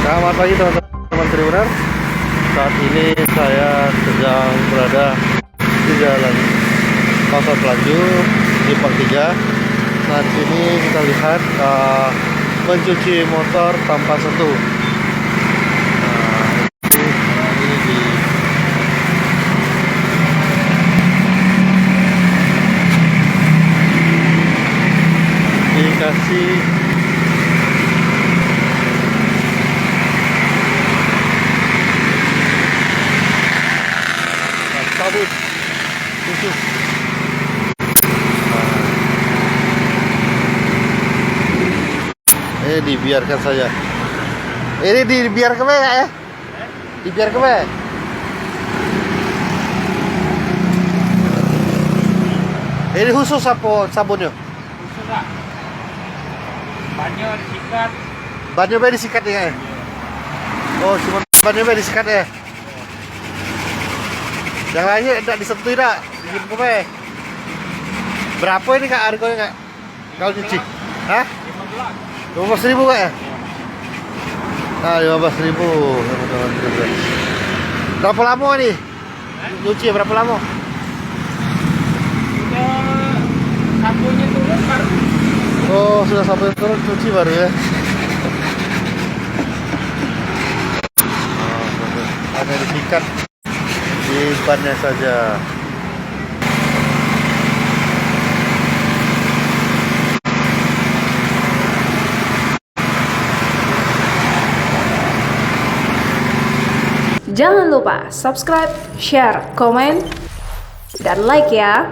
Selamat pagi teman-teman Tribunner. Saat ini saya sedang berada di jalan Pasar Pelaju di Park 3. Nah, di sini kita lihat mencuci motor tanpa sentuh. Nah, ini dikasih sabun khusus. Ini dibiarkan saja. Ini dibiarkan ya? Dibiarkan ya? Ini khusus apa sabunnya? Khusus lah. Bannya disikat. Bannya disikat ya? Oh, cuma bannya disikat ya? Yang lainnya tidak disentuh tidak? Berapa ini kak harganya kak? Kalau cuci? Hah? 15.000 kak ya? Nah, 15.000 teman-teman. Berapa lama nih? Cuci berapa lama? Sudah sabunnya turun baru. Oh, sudah sampai turun cuci baru ya? Hanya disikat di bannya saja. Jangan lupa subscribe, share, komen, dan like ya.